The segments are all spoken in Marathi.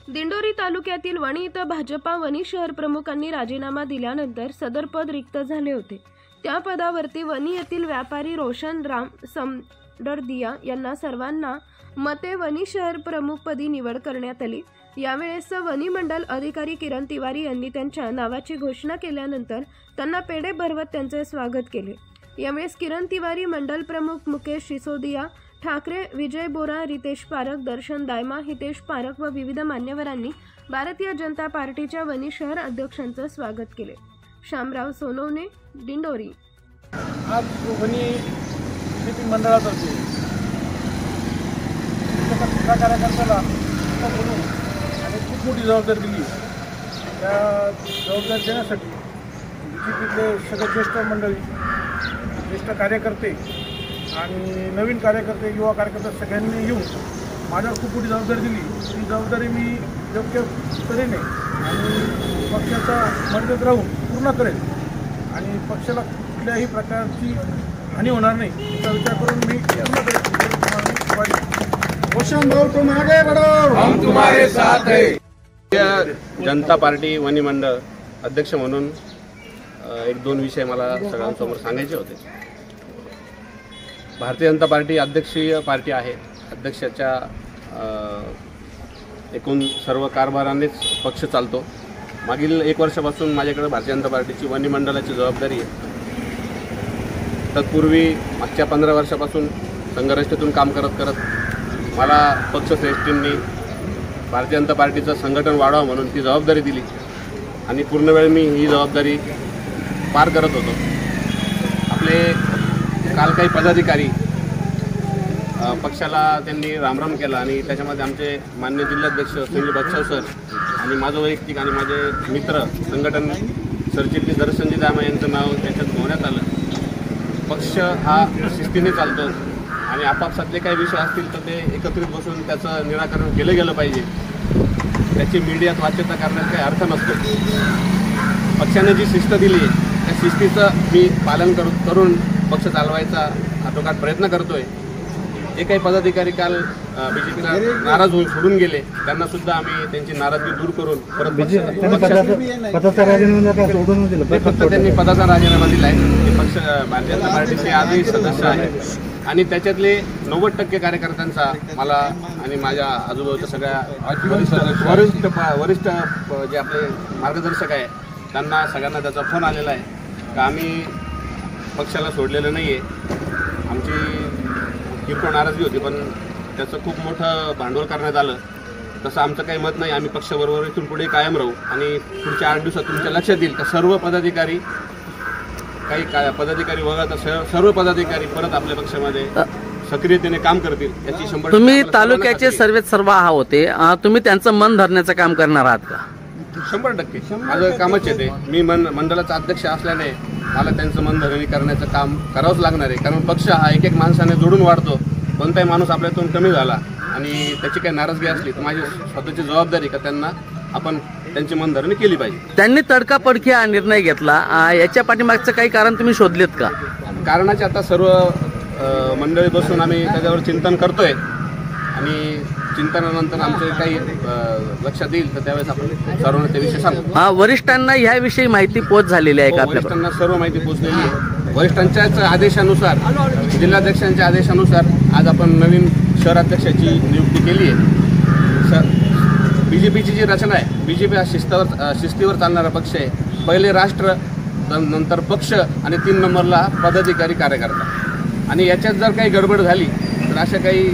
दिंडोरी तालुक्यातील वणी इथं भाजपा वणी शहर प्रमुखांनी राजीनामा दिल्यानंतर सदर पद रिक्त झाले होते। त्या पदावरती वणी येथील व्यापारी रोशन राम समडरदिया यांना सर्वांना मते वणी शहर प्रमुखपदी निवड करण्यात आली। यावेळेस वणी मंडल अधिकारी किरण तिवारी यांनी त्यांच्या नावाची घोषणा केल्यानंतर त्यांना पेढे भरवत त्यांचे स्वागत केले। यावेळेस किरण तिवारी, मंडल प्रमुख मुकेश सिसोदिया, ठाकरे, विजय बोरा, रितेश पारख, दर्शन दायमा, हितेश पारख व विविध मान्यवरांनी भारतीय जनता पार्टीच्या वणी शहर अध्यक्षांचे स्वागत केले। शामराव सोनवणे, दिंडोरी। आज वणी शेती मंडळातर्फे कार्यकर्त्याला बोलून आणि खूप मोठी जबाबदारी दिली। त्या जबाबदारी देण्यासाठी बीजेपीतले सगळे ज्येष्ठ मंडळी, ज्येष्ठ कार्यकर्ते आणि नवीन कार्यकर्ते, युवा कार्यकर्ते सगळ्यांनी येऊन माझ्यावर खूप मोठी जबाबदारी दिली। ही जबाबदारी मी योग्य तऱ्हेने आणि पक्षाच्या मर्यादेत राहून पूर्ण करेन आणि पक्षाला कुठल्याही प्रकारची हानी होणार नाही याचा विचार करून मी पूर्ण करेन। रोशन भाऊ, तुम आगे बढ़ो, हम तुम्हारे साथ है। जनता पार्टी वणी मंडळ अध्यक्ष म्हणून एक दोन विषय मला सगळ्यांसमोर सांगायचे होते। भारतीय जनता पार्टी अध्यक्षीय पार्टी आहे। अध्यक्षाच्या एकूण सर्व कारभारानेच पक्ष चालतो। मागील 1 वर्षापासून माझ्याकडे भारतीय जनता पार्टीची वणी मंडळाची जबाबदारी आहे। तत्पूर्वी मागच्या 15 वर्षापासून संघराष्ट्रातून काम करत मला पक्षश्रेष्ठींनी भारतीय जनता पार्टीचं संघटन वाढावं म्हणून ती जबाबदारी दिली आणि पूर्ण वेळ मी ही जबाबदारी पार करत होतो। आपले काल काही पदाधिकारी पक्षाला त्यांनी रामराम केला आणि त्याच्यामध्ये आमचे मान्य जिल्हाध्यक्ष सुनील बच्चाव सर आणि माझं वैयक्तिक आणि माझे मित्र संघटन सरचिटणीस की दर्शनजी दामा यांचं नाव त्याच्यात घेण्यात आलं। पक्ष हा शिस्तीने चालतो आणि आपापसातले काही विषय असतील तर ते एकत्रित बसून त्याचं निराकरण केलं गेलं पाहिजे। त्याची मीडियात वाच्यता करण्यात काही अर्थ नसतो। पक्षाने जी शिस्त दिली आहे त्या शिस्तीचं मी पालन करून पक्ष चालवायचा आटोकाट प्रयत्न करतोय। जे काही पदाधिकारी काल बीजेपीला नाराज होऊन सोडून गेले त्यांना सुद्धा आम्ही त्यांची नाराजगी दूर करून परत त्यांनी पदाचा राजीनामा दिला आहे। ते पक्ष भारतीय जनता पार्टीचे आजही सदस्य आहेत आणि त्याच्यातले 90% कार्यकर्त्यांचा मला आणि माझ्या आजूबाजूच्या सगळ्या वरिष्ठ जे आपले मार्गदर्शक आहे त्यांना सगळ्यांना त्याचा फोन आलेला आहे का आम्ही पक्षाला सोडलेलं नाही आहे। आमची किरकोळ नाराजगी होती पण त्याचं खूप मोठं भांडवल करण्यात आलं। तसं आमचं काही मत नाही। आम्ही पक्षाबरोबर इथून पुढे कायम राहू आणि पुढच्या 8 दिवसात तुमच्या लक्षात येईल का सर्व पदाधिकारी वगळता सर्व पदाधिकारी परत आपल्या पक्षामध्ये सक्रियतेने काम करतील याची 100%। तुम्ही तालुक्याचे सर्व होते, तुम्ही त्यांचं मन धरण्याचं काम करणार आहात का? 100% माझं कामच आहे ते। मी मंडळाचा अध्यक्ष असल्याने मला त्यांचं मनधरणी करण्याचं काम करावंच लागणार आहे। कारण पक्ष हा एक माणसाने जोडून वाढतो। कोणताही माणूस आपल्यातून कमी झाला आणि त्याची काही नाराजगी असली तर माझी स्वतःची जबाबदारी का त्यांना आपण त्यांची मनधरणी केली पाहिजे। त्यांनी तडकाफडकी हा निर्णय घेतला, याच्या पाठीमागचं काही कारण तुम्ही शोधलेत का? कारणाचे आता सर्व मंडळी बसून आम्ही त्याच्यावर चिंतन करतोय आणि चिंतनानंतर आमचे काही लक्षात येईल तर त्यावेळेस आपण सर्वांना त्याविषयी सांगू। वरिष्ठांना याविषयी माहिती पोच झालेली आहे का? वरिष्ठांना सर्व माहिती पोचलेली आहे। वरिष्ठांच्याच आदेशानुसार, जिल्हाध्यक्षांच्या आदेशानुसार आज आपण नवीन शहराध्यक्षाची नियुक्ती केली आहे। बीजेपीची जी रचना आहे, बीजेपी हा शिस्तीवर चालणारा पक्ष आहे। पहिले राष्ट्र, नंतर पक्ष आणि 3 नंबरला पदाधिकारी कार्यकर्ता। आणि याच्यात जर काही गडबड झाली तर अशा काही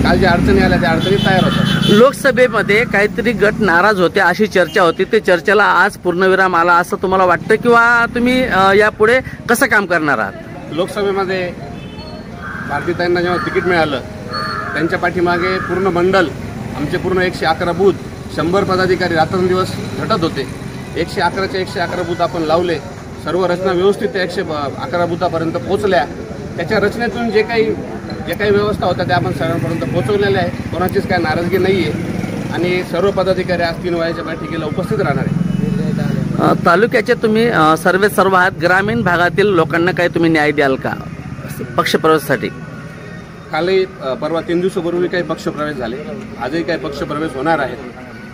काल ज्या अडचणी आल्या त्या अडचणी तयार होतात। लोकसभेमध्ये काहीतरी गट नाराज होते अशी चर्चा होती, ते चर्चेला आज पूर्णविराम आला असं तुम्हाला वाटतं किंवा तुम्ही यापुढे कसं काम करणार आहात? लोकसभेमध्ये भारतीताईंना जेव्हा तिकीट मिळालं त्यांच्या पाठीमागे पूर्ण मंडल, आमचे पूर्ण 111 बूथ, 100 पदाधिकारी रात्रंदिवस झटत होते। 111च्या 111 बूथ आपण लावले। सर्व रचना व्यवस्थित त्या 111 बूथापर्यंत पोहोचल्या। त्याच्या रचनेतून जे काही व्यवस्था होत्या त्या आपण सर्वांपर्यंत पोहोचवलेल्या आहे। कोणाचीच काही नाराजगी नाही आहे आणि सर्व पदाधिकारी आज 3 वाजेच्या बैठकीला उपस्थित राहणार आहे। तालुक्याचे तुम्ही सर्व आहात, ग्रामीण भागातील लोकांना काही तुम्ही न्याय द्याल का पक्षप्रवेशासाठी? कालही परवा 3 दिवसापूर्वी काही पक्षप्रवेश झाले, आजही काही पक्षप्रवेश होणार आहेत.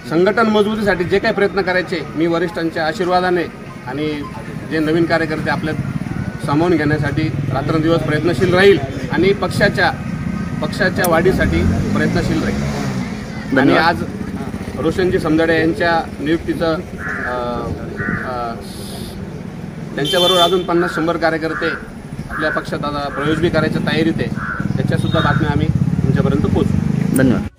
संघटन मजबूतीसाठी जे काही प्रयत्न करायचे मी वरिष्ठांच्या आशीर्वादाने आणि जे नवीन कार्यकर्ते आपल्यात सामावून घेण्यासाठी रात्रंदिवस प्रयत्नशील राहील आणि पक्षाच्या वाढीसाठी प्रयत्नशील राहील. आणि आज रोशनजी समदडे यांच्या नियुक्तीचं त्यांच्याबरोबर अजून 50-100 कार्यकर्ते आपल्या पक्षात आता प्रवेश बी करायच्या तयारीत आहे. त्याच्यासुद्धा बातम्या आम्ही तुमच्यापर्यंत पोहोचू. धन्यवाद.